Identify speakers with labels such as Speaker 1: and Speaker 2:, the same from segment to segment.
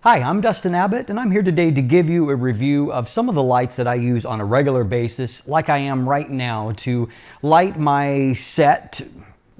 Speaker 1: Hi, I'm Dustin Abbott, and I'm here today to give you a review of some of the lights that I use on a regular basis, like I am right now, to light my set,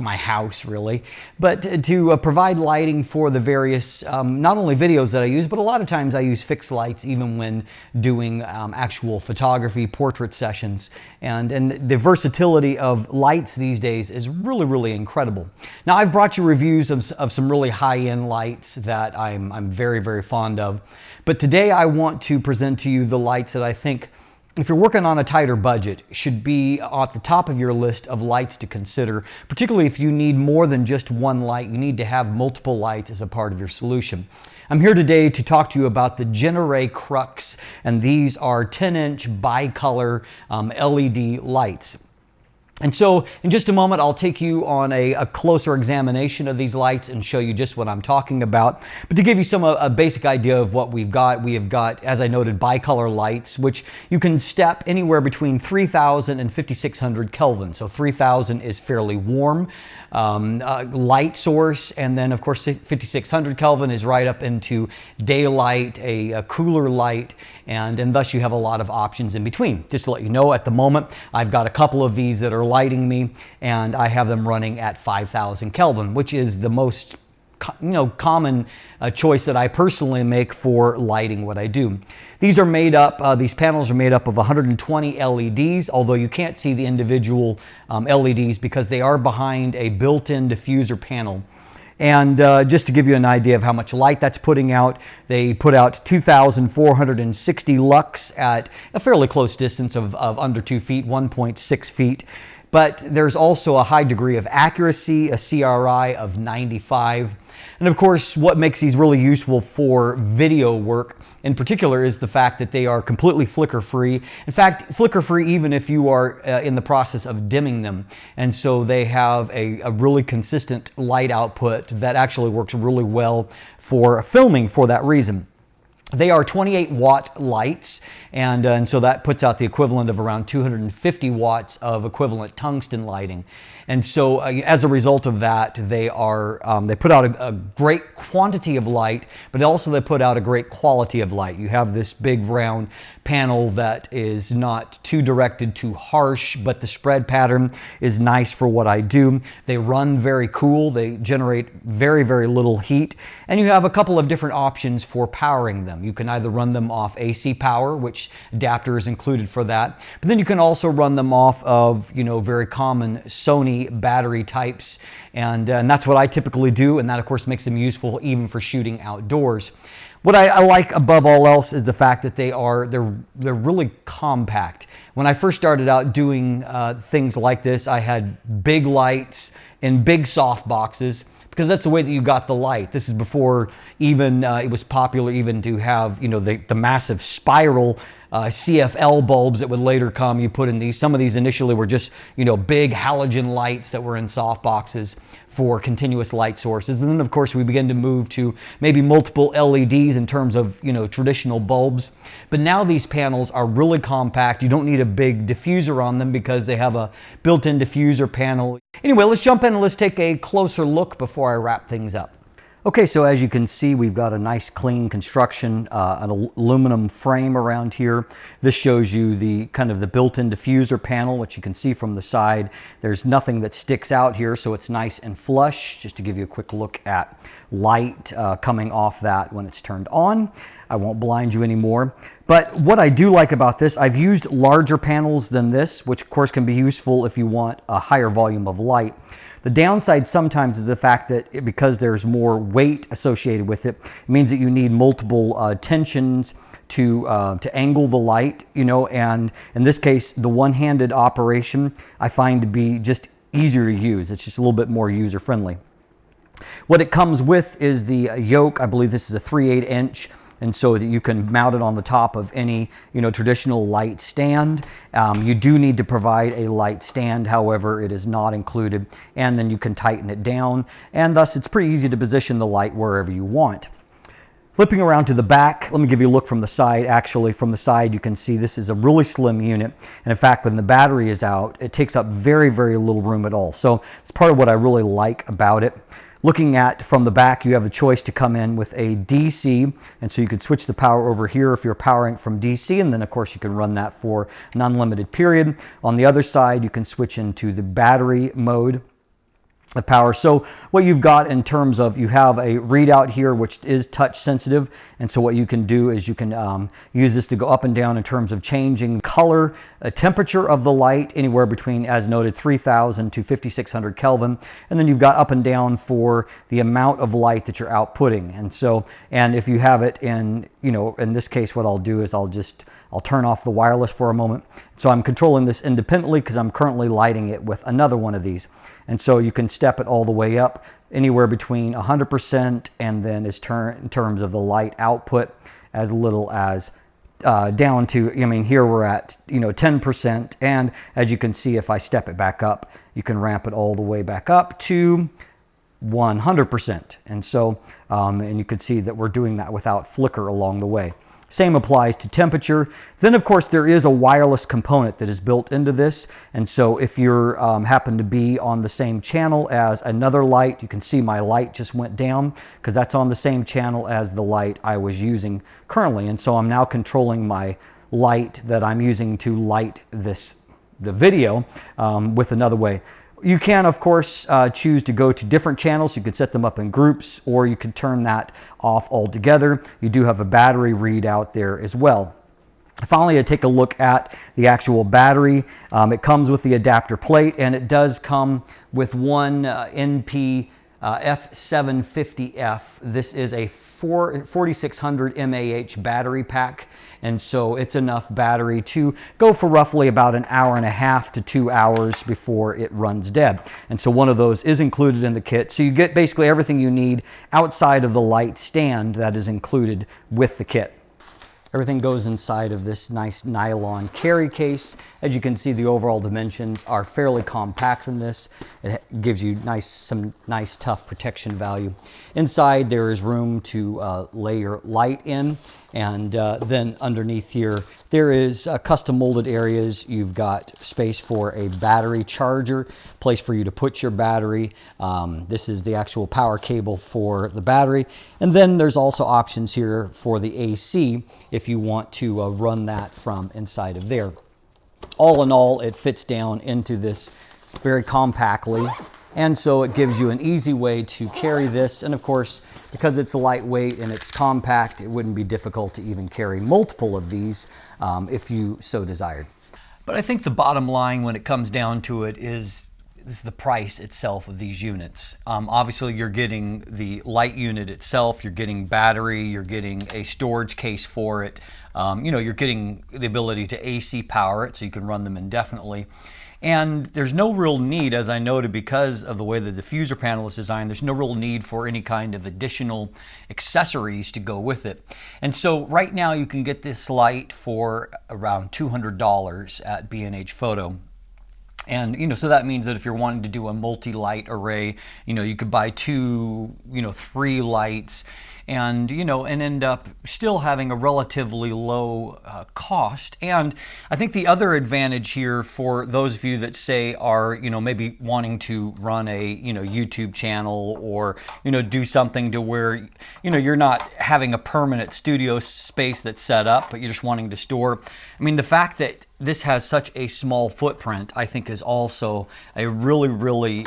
Speaker 1: my house really, but to provide lighting for the various, not only videos that I use, but a lot of times I use fixed lights even when doing actual photography, portrait sessions. And the versatility of lights these days is really incredible. Now, I've brought you reviews of some really high-end lights that I'm very fond of. But today I want to present to you the lights that I think, if you're working on a tighter budget, should be at the top of your list of lights to consider, particularly if you need more than just one light. You need to have multiple lights as a part of your solution. I'm here today to talk to you about the Genaray Crux, and these are 10-inch bicolor LED lights. And so in just a moment, I'll take you on a closer examination of these lights and show you just what I'm talking about. But to give you a basic idea of what we have got, as I noted, bicolor lights, which you can step anywhere between 3,000 and 5,600 Kelvin. So 3,000 is fairly warm light source, and then of course 5,600 Kelvin is right up into daylight, a cooler light, and thus you have a lot of options in between. Just to let you know, at the moment I've got a couple of these that are lighting me, and I have them running at 5,000 Kelvin, which is the most common choice that I personally make for lighting what I do. These are made up, these panels are made up of 120 LEDs, although you can't see the individual LEDs because they are behind a built-in diffuser panel. And just to give you an idea of how much light that's putting out, they put out 2,460 lux at a fairly close distance of under 2 feet, 1.6 feet. But there's also a high degree of accuracy, a CRI of 95. And of course, what makes these really useful for video work in particular is the fact that they are completely flicker-free. In fact, flicker-free even if you are in the process of dimming them. And so they have a really consistent light output that actually works really well for filming for that reason. They are 28-watt lights, and so that puts out the equivalent of around 250 watts of equivalent tungsten lighting. And so as a result of that, they put out a great quantity of light, but also they put out a great quality of light. You have this big round panel that is not too directed, too harsh, but the spread pattern is nice for what I do. They run very cool. They generate very little heat. And you have a couple of different options for powering them. You can either run them off AC power, which adapter is included for that. But then you can also run them off of, very common Sony battery types. And that's what I typically do. And that, of course, makes them useful even for shooting outdoors. What I like above all else is the fact that they're really compact. When I first started out doing things like this, I had big lights in big soft boxes, because that's the way that you got the light. This is before even it was popular even to have the massive spiral CFL bulbs that would later come. You put in these. Some of these initially were just big halogen lights that were in soft boxes for continuous light sources. And then of course we begin to move to maybe multiple LEDs in terms of traditional bulbs. But now these panels are really compact. You don't need a big diffuser on them because they have a built-in diffuser panel. Anyway, let's jump in and let's take a closer look before I wrap things up. Okay, so as you can see, we've got a nice clean construction, an aluminum frame around here. This shows you the built-in diffuser panel, which you can see from the side. There's nothing that sticks out here, so it's nice and flush. Just to give you a quick look at light coming off that when it's turned on. I won't blind you anymore. But what I do like about this, I've used larger panels than this, which of course can be useful if you want a higher volume of light. The downside sometimes is the fact that because there's more weight associated with it, it means that you need multiple tensions to angle the light, and in this case, the one-handed operation I find to be just easier to use. It's just a little bit more user-friendly. What it comes with is the Yoke. I believe this is a 3/8 inch. And so that you can mount it on the top of any, traditional light stand. You do need to provide a light stand, however, it is not included. And then you can tighten it down, and thus it's pretty easy to position the light wherever you want. Flipping around to the back, let me give you a look from the side. Actually, from the side, you can see this is a really slim unit. And in fact, when the battery is out, it takes up very little room at all. So it's part of what I really like about it. Looking at from the back, you have a choice to come in with a DC, and so you could switch the power over here if you're powering from DC, and then of course you can run that for an unlimited period. On the other side, you can switch into the battery mode of power. So what you've got in terms of, you have a readout here which is touch sensitive, and so what you can do is you can use this to go up and down in terms of changing color, temperature of the light, anywhere between, as noted, 3000 to 5600 Kelvin, and then you've got up and down for the amount of light that you're outputting. And so, and if you have it in, in this case, what I'll do is I'll turn off the wireless for a moment. So I'm controlling this independently because I'm currently lighting it with another one of these. And so you can step it all the way up, anywhere between 100% and then in terms of the light output, as little as down to, here we're at 10%, and as you can see, if I step it back up, you can ramp it all the way back up to 100%. And so, and you can see that we're doing that without flicker along the way. Same applies to temperature. Then of course there is a wireless component that is built into this, and so if you're happen to be on the same channel as another light, you can see my light just went down because that's on the same channel as the light I was using currently. And so I'm now controlling my light that I'm using to light the video with another way. You can, of course, choose to go to different channels. You could set them up in groups, or you could turn that off altogether. You do have a battery readout there as well. Finally, I take a look at the actual battery. It comes with the adapter plate, and it does come with one NP F750F. This is a 4600 mAh battery pack, and so it's enough battery to go for roughly about an hour and a half to 2 hours before it runs dead. And so one of those is included in the kit, so you get basically everything you need outside of the light stand that is included with the kit. Everything goes inside of this nice nylon carry case. As you can see, the overall dimensions are fairly compact in this. It gives you some nice tough protection value. Inside there is room to lay your light in, and then underneath here there is custom molded areas. You've got space for a battery charger, place for you to put your battery. This is the actual power cable for the battery, and then there's also options here for the AC if you want to run that from inside of there. All in all, it fits down into this very compactly, and so it gives you an easy way to carry this. And of course, because it's lightweight and it's compact, it wouldn't be difficult to even carry multiple of these if you so desired. But I think the bottom line when it comes down to it is the price itself of these units. Obviously you're getting the light unit itself, you're getting battery, you're getting a storage case for it, you're getting the ability to AC power it so you can run them indefinitely. And there's no real need, as I noted, because of the way the diffuser panel is designed, there's no real need for any kind of additional accessories to go with it. And so right now you can get this light for around $200 at B&H Photo. And so that means that if you're wanting to do a multi-light array, you could buy 2, 3 lights, and and end up still having a relatively low cost. And I think the other advantage here for those of you that say are maybe wanting to run a YouTube channel, or do something to where you're not having a permanent studio space that's set up, but you're just wanting to store. I mean, the fact that this has such a small footprint, I think, is also a really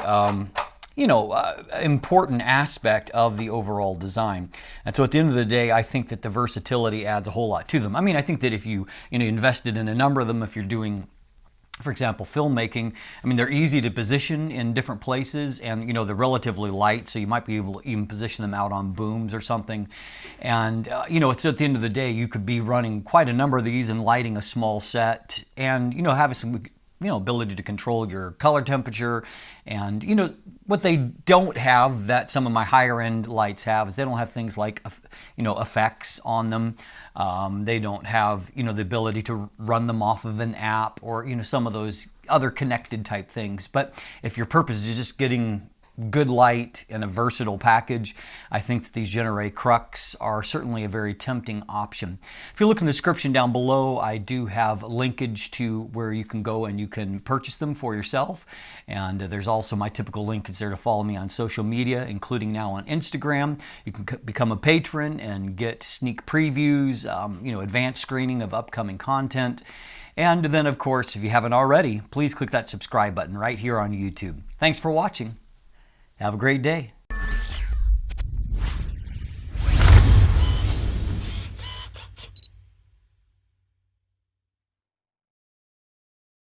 Speaker 1: important aspect of the overall design. And so at the end of the day, I think that the versatility adds a whole lot to them. I mean, I think that if you invested in a number of them, if you're doing, for example, filmmaking, I mean, they're easy to position in different places, and they're relatively light, so you might be able to even position them out on booms or something. And it's at the end of the day, you could be running quite a number of these and lighting a small set, and having some ability to control your color temperature. And what they don't have that some of my higher end lights have is they don't have things like effects on them. They don't have the ability to run them off of an app, or some of those other connected type things. But if your purpose is just getting good light and a versatile package, I think that these Genaray Crux are certainly a very tempting option. If you look in the description down below, I do have linkage to where you can go and you can purchase them for yourself. And there's also my typical link is there to follow me on social media, including now on Instagram. You can become a patron and get sneak previews, advanced screening of upcoming content. And then, of course, if you haven't already, please click that subscribe button right here on YouTube. Thanks for watching. Have a great day.